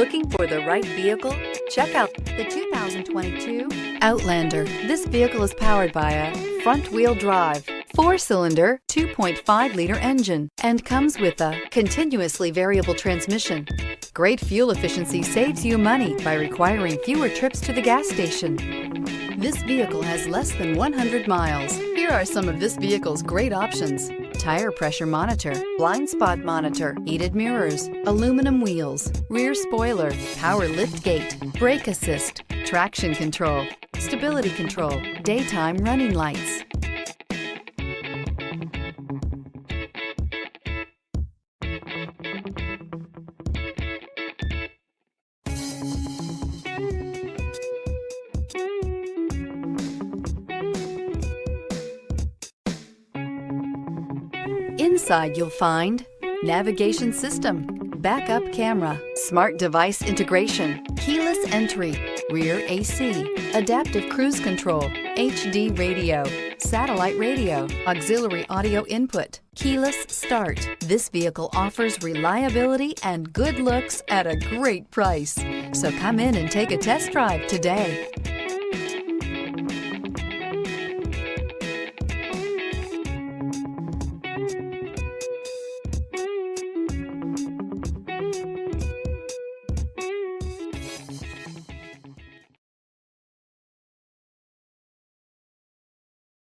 Looking for the right vehicle? Check out the 2022 Outlander. This vehicle is powered by a front-wheel drive, 4-cylinder, 2.5-liter engine, and comes with a continuously variable transmission. Great fuel efficiency saves you money by requiring fewer trips to the gas station. This vehicle has less than 100 miles. Here are some of this vehicle's great options: tire pressure monitor, blind spot monitor, heated mirrors, aluminum wheels, rear spoiler, power liftgate, brake assist, traction control, stability control, daytime running lights. Inside you'll find navigation system, backup camera, smart device integration, keyless entry, rear AC, adaptive cruise control, HD radio, satellite radio, auxiliary audio input, keyless start. This vehicle offers reliability and good looks at a great price. So come in and take a test drive today.